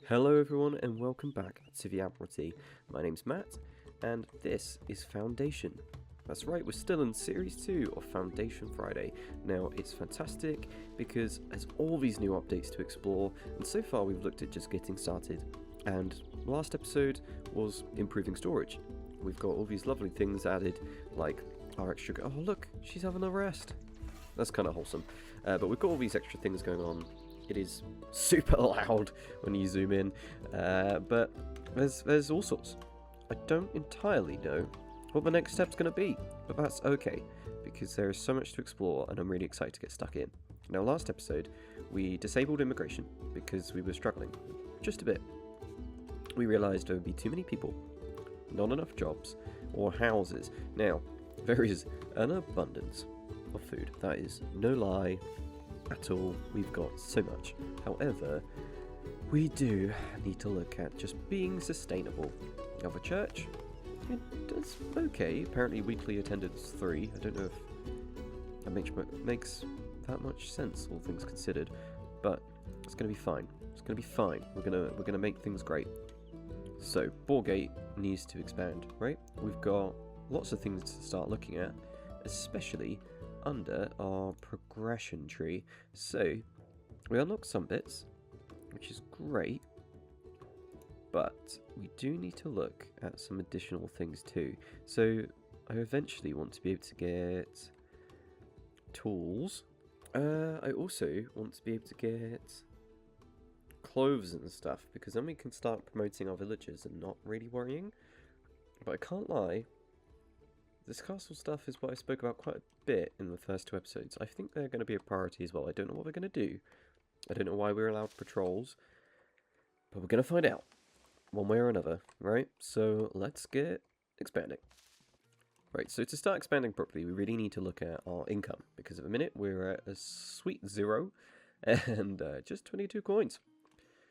Hello everyone and welcome back to the Admiralty. My name's Matt and this is Foundation. That's right, we're still in Series 2 of Foundation Friday. Now it's fantastic because there's all these new updates to explore, and so far we've looked at just getting started. And last episode was improving storage. We've got all these lovely things added, like our extra... Oh look, she's having a rest. That's kind of wholesome. But we've got all these extra things going on. It is super loud when you zoom in, but there's all sorts. I don't entirely know what the next step's going to be, but that's okay, because there is so much to explore and I'm really excited to get stuck in. Now last episode, we disabled immigration because we were struggling, just a bit. We realised there would be too many people, not enough jobs, or houses. Now, there is an abundance of food, that is no lie at all. We've got so much. However, we do need to look at just being sustainable. Now the church, it's okay. Apparently weekly attendance 3. I don't know if that makes that much sense, all things considered, but it's gonna be fine. It's gonna be fine. We're gonna make things great. So Boargate needs to expand, right? We've got lots of things to start looking at, especially under our progression tree. So we unlock some bits, which is great, but we do need to look at some additional things too. So I eventually want to be able to get tools. I also want to be able to get clothes and stuff, because then we can start promoting our villagers and not really worrying. But I can't lie, this castle stuff is what I spoke about quite a bit in the first 2 episodes. I think they're going to be a priority as well. I don't know what they're going to do. I don't know why we're allowed patrols, but we're going to find out one way or another, right? So let's get expanding. Right, so to start expanding properly, we really need to look at our income, because at the minute we're at a sweet 0 and just 22 coins.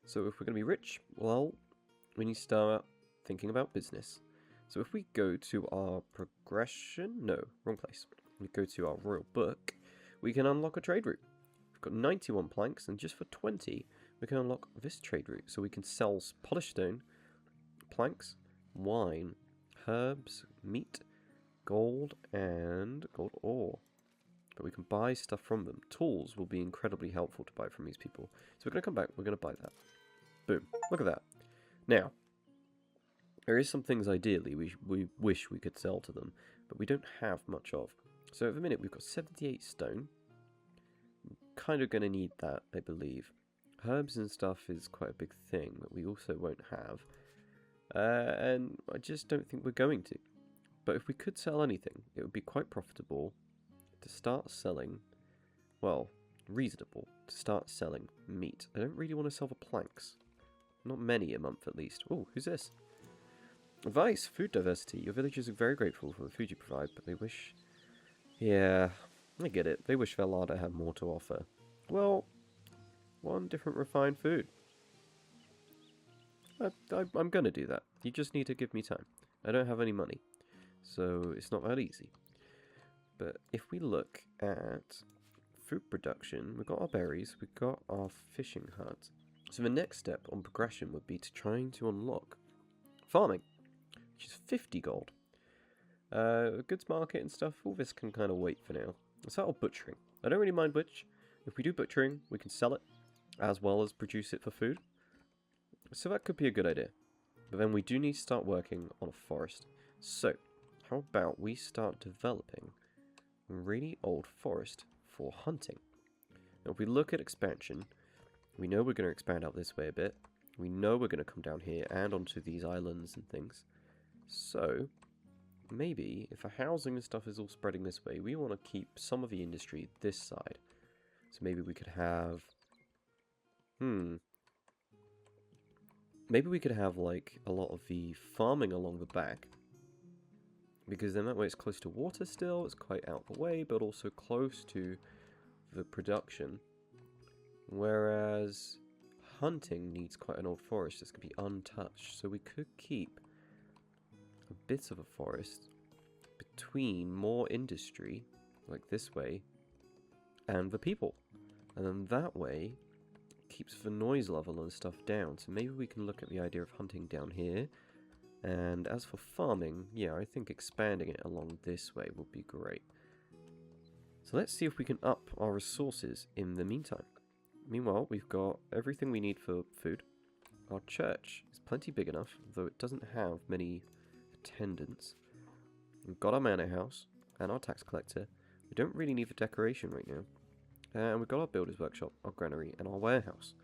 So if we're going to be rich, well, we need to start thinking about business. So if we go to our progression, no, wrong place. We go to our royal book, we can unlock a trade route. We've got 91 planks, and just for 20, we can unlock this trade route. So we can sell polished stone, planks, wine, herbs, meat, gold, and gold ore. But we can buy stuff from them. Tools will be incredibly helpful to buy from these people. So we're going to come back, we're going to buy that. Boom, look at that. Now, there is some things ideally we wish we could sell to them, but we don't have much of. So at the minute we've got 78 stone. Kind of going to need that, I believe. Herbs and stuff is quite a big thing that we also won't have. And I just don't think we're going to. But if we could sell anything, it would be quite profitable to start selling, well, reasonable, to start selling meat. I don't really want to sell the planks. Not many a month at least. Oh, who's this? Advice, food diversity. Your villagers are very grateful for the food you provide, but they wish... Yeah, I get it. They wish their larder had more to offer. Well, one different refined food. I'm gonna do that. You just need to give me time. I don't have any money, so it's not that easy. But if we look at food production, we've got our berries, we've got our fishing hut. So the next step on progression would be to trying to unlock farming, which is 50 gold. Goods market and stuff, all this can kind of wait for now. Let's start with butchering. I don't really mind which. If we do butchering, we can sell it, as well as produce it for food. So that could be a good idea. But then we do need to start working on a forest. So, how about we start developing a really old forest for hunting? Now if we look at expansion, we know we're going to expand out this way a bit. We know we're going to come down here and onto these islands and things. So, maybe if our housing and stuff is all spreading this way, we want to keep some of the industry this side. So maybe we could have... Maybe we could have, like, a lot of the farming along the back. Because then that way it's close to water still, it's quite out of the way, but also close to the production. Whereas hunting needs quite an old forest that's going to be untouched. So we could keep a bit of a forest between more industry, like this way, and the people. And then that way, keeps the noise level and stuff down. So maybe we can look at the idea of hunting down here. And as for farming, yeah, I think expanding it along this way would be great. So let's see if we can up our resources in the meantime. Meanwhile, we've got everything we need for food. Our church is plenty big enough, though it doesn't have many attendants. We've got our manor house and our tax collector. We don't really need the decoration right now. And we've got our builder's workshop, our granary, and our warehouse.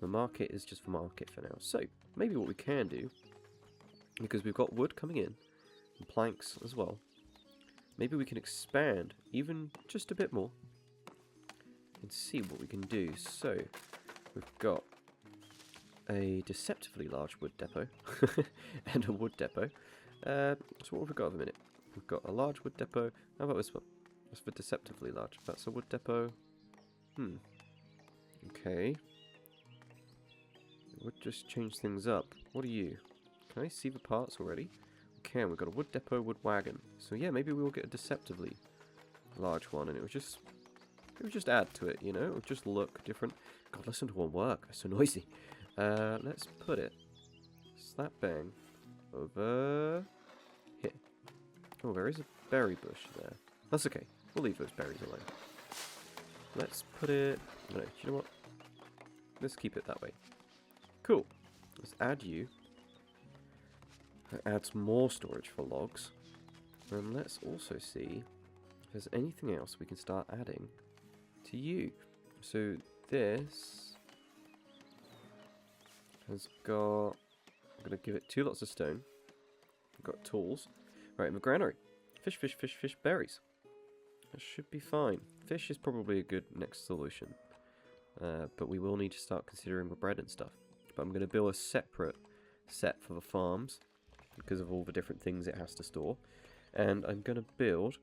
The market is just the market for now. So, maybe what we can do, because we've got wood coming in, and planks as well, maybe we can expand even just a bit more and see what we can do. So, we've got a deceptively large wood depot and a wood depot. So what have we got at the minute? We've got a large wood depot. How about this one? That's for deceptively large. That's a wood depot. Okay. It would just change things up. What are you? Can I see the parts already? We can. We've got a wood depot, wood wagon. So yeah, maybe we'll get a deceptively large one, and it would just add to it, you know? It would just look different. God, listen to one work. It's so noisy. Let's put it slap bang over here. Oh, there is a berry bush there. That's okay. We'll leave those berries alone. Let's put it... No, you know what? Let's keep it that way. Cool. Let's add you. That adds more storage for logs. And let's also see if there's anything else we can start adding to you. So this has got... I'm going to give it 2 lots of stone. We've got tools. Right, in the granary. Fish, fish, fish, fish, berries. That should be fine. Fish is probably a good next solution. But we will need to start considering the bread and stuff. But I'm going to build a separate set for the farms because of all the different things it has to store. And I'm going to build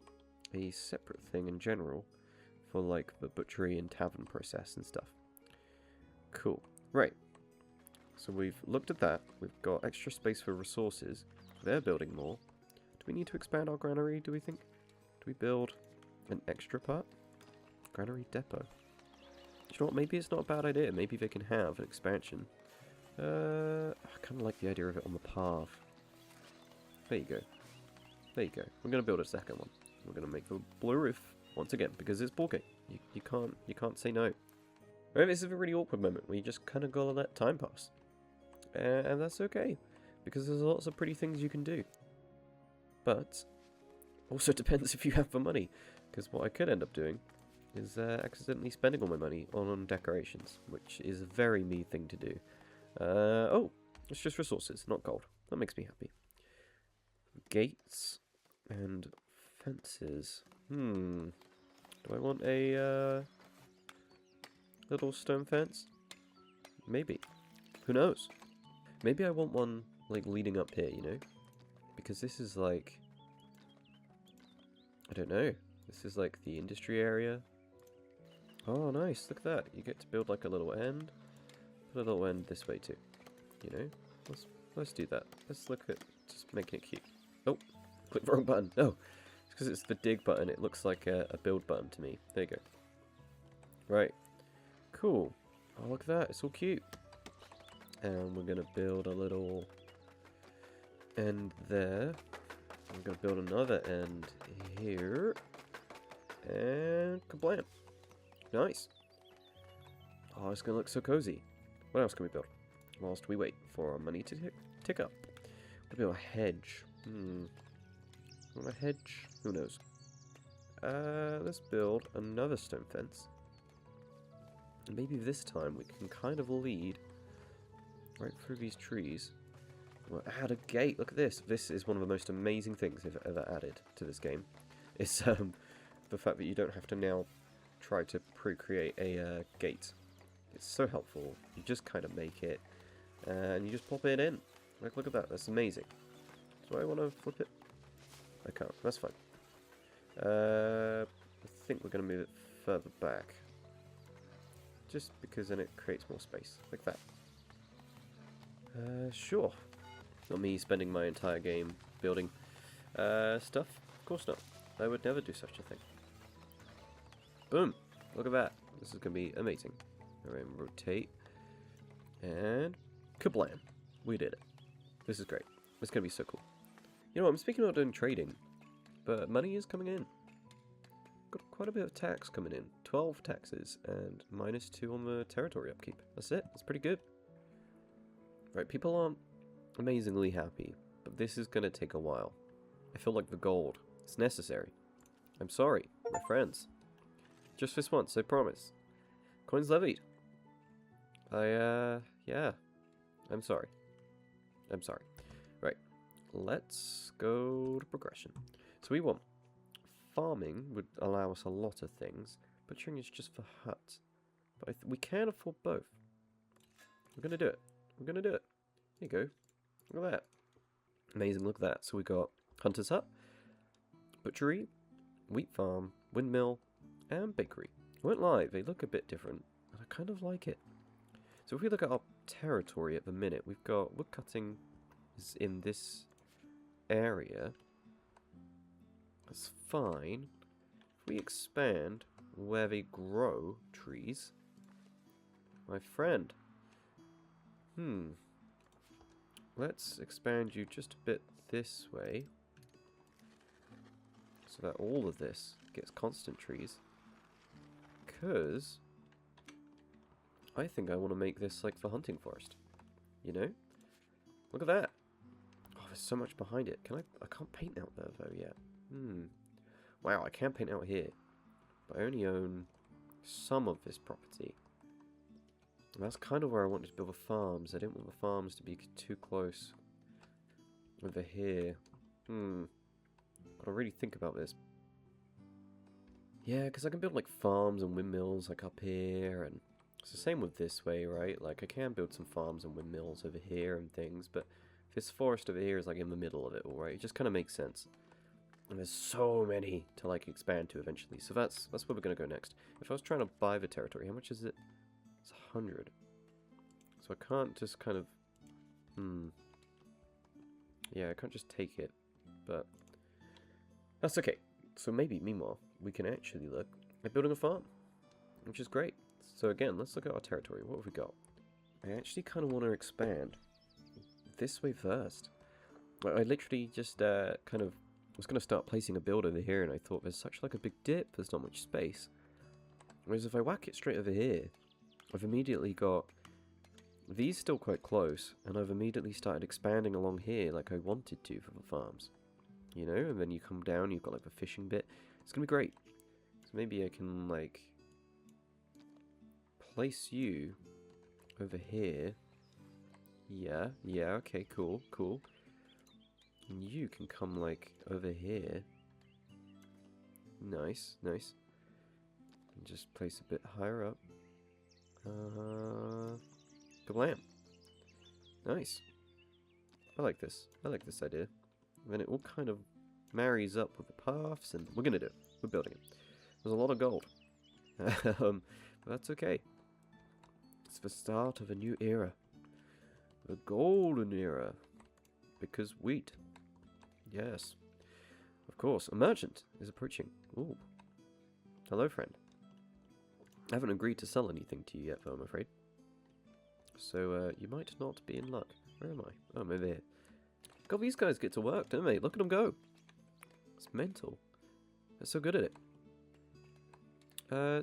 a separate thing in general for like the butchery and tavern process and stuff. Cool. Right. So we've looked at that. We've got extra space for resources. They're building more. Do we need to expand our granary, do we think? Do we build an extra part? Granary depot. Do you know what? Maybe it's not a bad idea. Maybe they can have an expansion. I kind of like the idea of it on the path. There you go. There you go. We're going to build a second one. We're going to make the blue roof once again because it's Boargate. You can't say no. Right, this is a really awkward moment where you just kind of gotta let time pass. And that's okay, because there's lots of pretty things you can do. But, also depends if you have the money, because what I could end up doing is accidentally spending all my money on decorations, which is a very me thing to do. Oh, it's just resources, not gold. That makes me happy. Gates and fences. Do I want a little stone fence? Maybe. Who knows? Maybe I want one, like, leading up here, you know? Because this is, like... I don't know. This is, like, the industry area. Oh, nice. Look at that. You get to build, like, a little end. Put a little end this way, too. You know? Let's do that. Let's look at just making it cute. Oh! Click the wrong button. No! It's because it's the dig button. It looks like a build button to me. There you go. Right. Cool. Oh, look at that. It's all cute. And we're going to build a little end there. I'm going to build another end here. And kablam. Nice. Oh, it's going to look so cozy. What else can we build? Whilst we wait for our money to tick up. We'll build a hedge. Want a hedge? Who knows? Let's build another stone fence. And maybe this time we can kind of lead right through these trees. We'll add a gate. Look at this. This is one of the most amazing things I've ever added to this game. It's the fact that you don't have to now try to pre-create a gate. It's so helpful. You just kind of make it and you just pop it in. Like, look at that. That's amazing. Do I want to flip it? I can't. That's fine. I think we're going to move it further back. Just because then it creates more space. Like that. Sure. Not me spending my entire game building stuff. Of course not. I would never do such a thing. Boom. Look at that. This is going to be amazing. Alright, rotate. And kablam. We did it. This is great. It's going to be so cool. You know what, I'm speaking about doing trading, but money is coming in. Got quite a bit of tax coming in. 12 taxes and -2 on the territory upkeep. That's it. That's pretty good. Right, people aren't amazingly happy, but this is going to take a while. I feel like the gold. It's necessary. I'm sorry, my friends. Just this once, I promise. Coins levied. Yeah. I'm sorry. I'm sorry. Right, let's go to progression. So we want farming would allow us a lot of things. Butchering is just for huts. But we can afford both. We're going to do it. We're going to do it. There you go. Look at that. Amazing, look at that. So we got Hunter's Hut, Butchery, Wheat Farm, Windmill, and Bakery. I won't lie, they look a bit different, and I kind of like it. So if we look at our territory at the minute, we've got woodcutting is in this area. That's fine. If we expand where they grow trees, my friend, let's expand you just a bit this way, so that all of this gets constant trees, because I think I want to make this like the hunting forest, you know? Look at that! Oh, there's so much behind it. I can't paint out there though yet. Wow, I can paint out here, but I only own some of this property. And that's kind of where I wanted to build the farms. I didn't want the farms to be too close over here. Gotta really think about this. Yeah, because I can build like farms and windmills like up here, and it's the same with this way, right? Like I can build some farms and windmills over here and things, but this forest over here is like in the middle of it all, right? It just kind of makes sense. And there's so many to like expand to eventually, so that's where we're gonna go next. If I was trying to buy the territory, how much is it? It's 100. So I can't just kind of... Yeah, I can't just take it, but that's okay. So maybe, meanwhile, we can actually look at building a farm, which is great. So again, let's look at our territory. What have we got? I actually kind of want to expand this way first. I literally just kind of was going to start placing a build over here, and I thought there's such like a big dip, there's not much space. Whereas if I whack it straight over here, I've immediately got these still quite close, and I've immediately started expanding along here like I wanted to for the farms. You know, and then you come down, you've got like the fishing bit. It's going to be great. So maybe I can like place you over here. Yeah, okay, cool. And you can come like over here. Nice. And just place a bit higher up. Kablam. Nice. I like this idea. And then it all kind of marries up with the paths, and we're gonna do it. We're building it. There's a lot of gold. But that's okay. It's the start of a new era. The golden era. Because wheat. Yes. Of course. A merchant is approaching. Ooh. Hello, friend. I haven't agreed to sell anything to you yet, though, I'm afraid. So, you might not be in luck. Where am I? Oh, I'm over here. God, these guys get to work, don't they? Look at them go. It's mental. They're so good at it.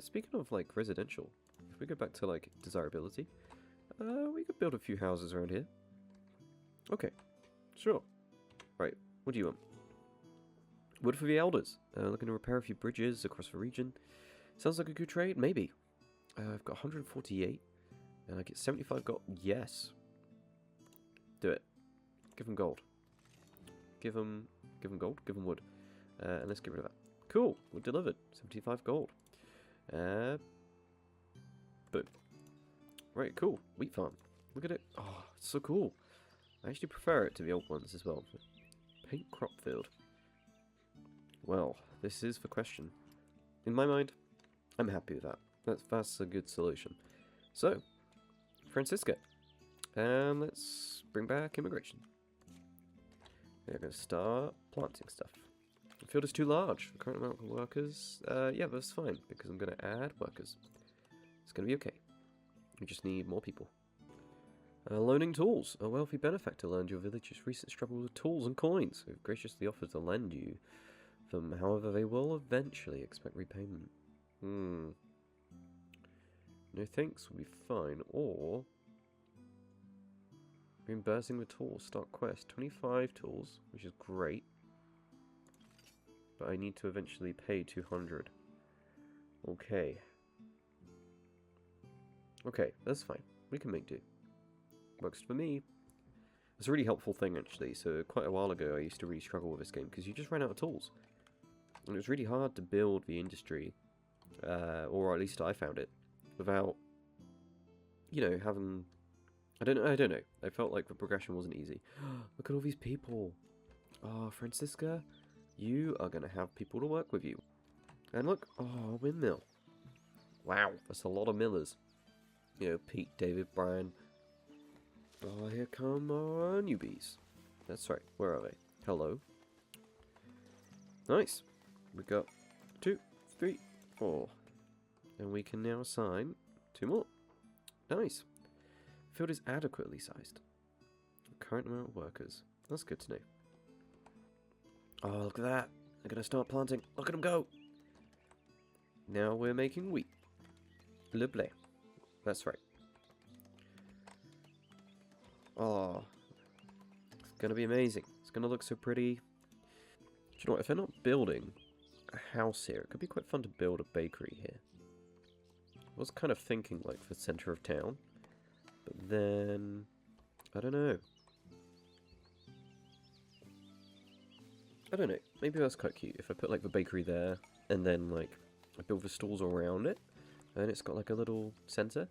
Speaking of, like, residential, if we go back to, like, desirability, we could build a few houses around here. Okay. Sure. Right. What do you want? Wood for the elders. Looking to repair a few bridges across the region. Sounds like a good trade? Maybe. I've got 148. And I get 75 gold. Yes. Do it. Give them gold. Give them gold. Give them wood. And let's get rid of that. Cool. We're delivered. 75 gold. Boom. Right, cool. Wheat farm. Look at it. Oh, it's so cool. I actually prefer it to the old ones as well. Paint crop field. Well, this is the question. In my mind, I'm happy with that. That's a good solution. So, Francisco. And let's bring back immigration. They're going to start planting stuff. The field is too large. The current amount of workers. Yeah, that's fine, because I'm going to add workers. It's going to be okay. We just need more people. Loaning tools. A wealthy benefactor learned your village's recent struggle with tools and coins. They've graciously offered to lend you them, however, they will eventually expect repayment. No thanks will be fine, or reimbursing the tools. Start quest. 25 tools, which is great. But I need to eventually pay 200. Okay. Okay, that's fine. We can make do. Works for me. It's a really helpful thing, actually. So, quite a while ago, I used to really struggle with this game, because you just ran out of tools. And it was really hard to build the industry, or at least I found it, without, you know, having... I don't know. I felt like the progression wasn't easy. Look at all these people. Oh, Francisca, you are going to have people to work with you. And look, oh, a windmill. Wow, that's a lot of millers. You know, Pete, David, Brian. Oh, here come our newbies. That's right, where are they? Hello. Nice. We got 2, 3, 4. And we can now assign 2 more. Nice. Field is adequately sized. Current amount of workers. That's good to know. Oh, look at that. They're going to start planting. Look at them go. Now we're making wheat. Lovely. That's right. Oh. It's going to be amazing. It's going to look so pretty. Do you know what? If they're not building a house here, it could be quite fun to build a bakery here. I was kind of thinking like the centre of town. But then... I don't know. Maybe that's quite cute. If I put like the bakery there, and then like I build the stalls around it, and it's got like a little centre.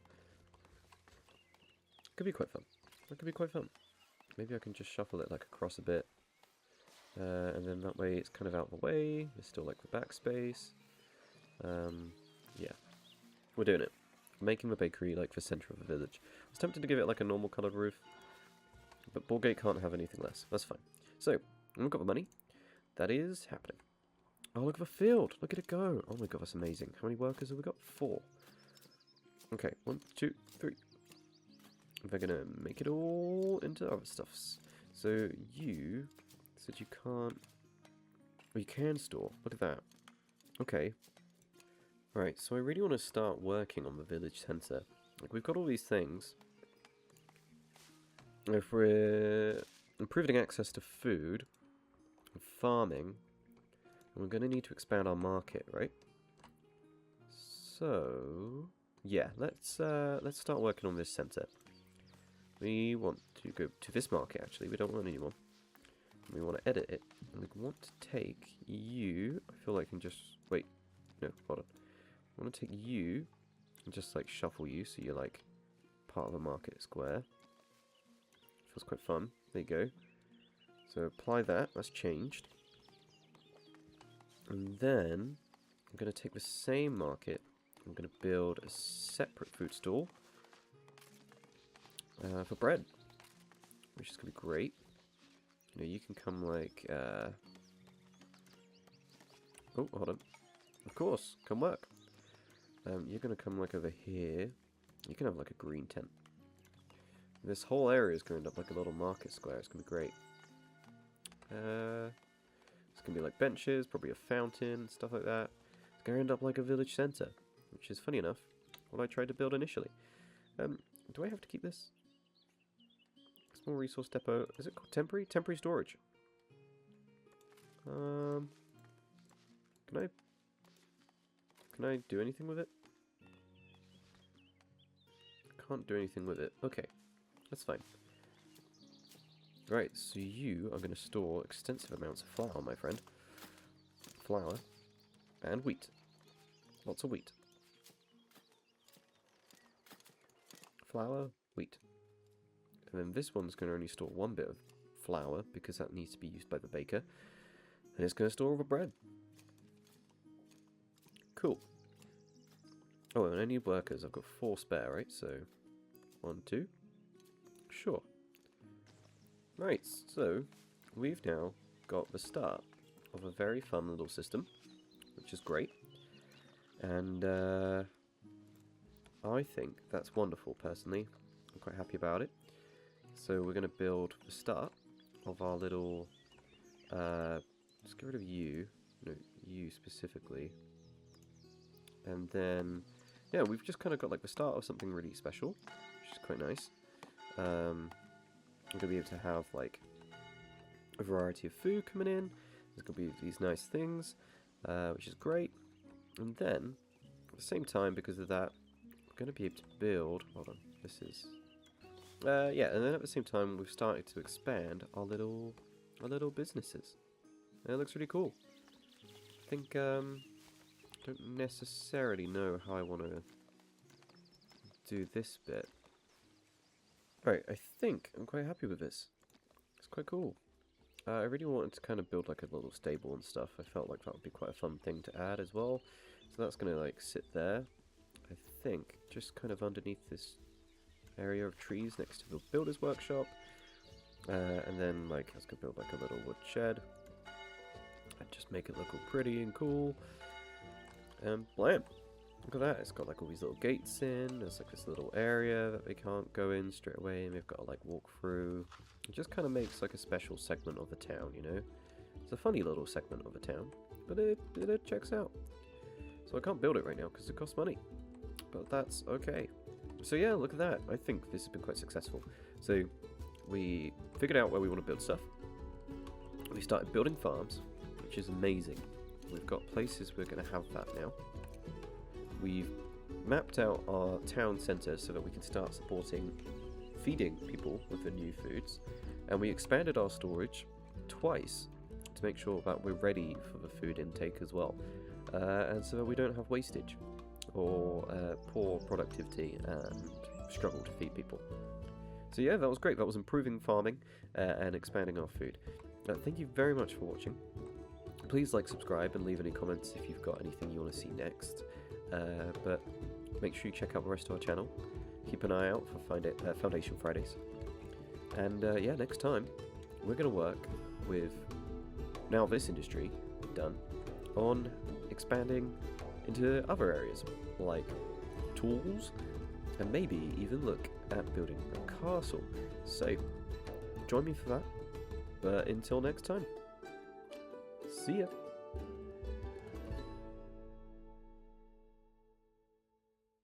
Could be quite fun. That could be quite fun. Maybe I can just shuffle it like across a bit. And then that way it's kind of out of the way. There's still like the backspace. Yeah. We're doing it. Making the bakery like the centre of the village. I was tempted to give it like a normal coloured roof. But Boargate can't have anything less. That's fine. So, we've got the money. That is happening. Oh, look at the field. Look at it go. Oh my god, that's amazing. How many workers have we got? 4. Okay, 1, 2, 3. They're going to make it all into other stuffs. So, you said you can't... Oh, you can store. Look at that. Okay. Right, so I really want to start working on the village centre. Like, we've got all these things. If we're improving access to food, and farming, we're going to need to expand our market, right? So, yeah, let's start working on this centre. We want to go to this market, actually. We don't want any more. We want to edit it. And we want to take you... I feel like I can just... Wait. No, hold on. I want to take you and just, like, shuffle you so you're, like, part of the market square. Feels quite fun. There you go. So apply that. That's changed. And then I'm going to take the same market. I'm going to build a separate food stall for bread, which is going to be great. You know, you can come like... Oh, hold on. Of course, come work. You're going to come like over here. You can have like a green tent. This whole area is going to end up like a little market square. It's going to be great. It's going to be like benches, probably a fountain, stuff like that. It's going to end up like a village centre, which is funny enough what I tried to build initially. Do I have to keep this? Small resource depot. Is it called temporary? Temporary storage. Can I do anything with it? Can't do anything with it. Okay, that's fine. Right, so you are going to store extensive amounts of flour, my friend. Flour and wheat. Lots of wheat. Flour, wheat. And then this one's going to only store 1 bit of flour because that needs to be used by the baker. And it's going to store all the bread. Cool. Oh, and I need workers. I've got 4 spare, right? So, 1, 2. Sure. Right, so we've now got the start of a very fun little system, which is great. And I think that's wonderful, personally. I'm quite happy about it. So we're going to build the start of our little... let's get rid of you. No, you specifically. And then, yeah, we've just kind of got like the start of something really special, which is quite nice. We're going to be able to have like a variety of food coming in. There's going to be these nice things, which is great. And then, at the same time, because of that, we're going to be able to build... Hold on, this is... yeah, and then at the same time, we've started to expand our little businesses. And it looks really cool. I think, don't necessarily know how I want to do this bit. Right, I think I'm quite happy with this. It's quite cool. I really wanted to kind of build like a little stable and stuff. I felt like that would be quite a fun thing to add as well. So that's going to like sit there, I think, just kind of underneath this area of trees next to the builder's workshop. And then like I was going to build like a little wood shed. And just make it look all pretty and cool. And blam! Look at that, it's got like all these little gates in, there's like this little area that they can't go in straight away, and we've got to like walk through. It just kind of makes like a special segment of the town, you know? It's a funny little segment of the town, but it checks out. So I can't build it right now because it costs money, but that's okay. So yeah, look at that, I think this has been quite successful. So we figured out where we want to build stuff, we started building farms, which is amazing. We've got places we're going to have that now. We've mapped out our town centre so that we can start feeding people with the new foods, and we expanded our storage twice to make sure that we're ready for the food intake as well, and so that we don't have wastage or poor productivity and struggle to feed people. So yeah, that was great. That was improving farming and expanding our food. Thank you very much for watching. Please like, subscribe, and leave any comments if you've got anything you want to see next. But make sure you check out the rest of our channel. Keep an eye out for Foundation Fridays. And yeah, next time we're going to work with, now this industry done, on expanding into other areas like tools, and maybe even look at building a castle. So join me for that. But until next time, see ya.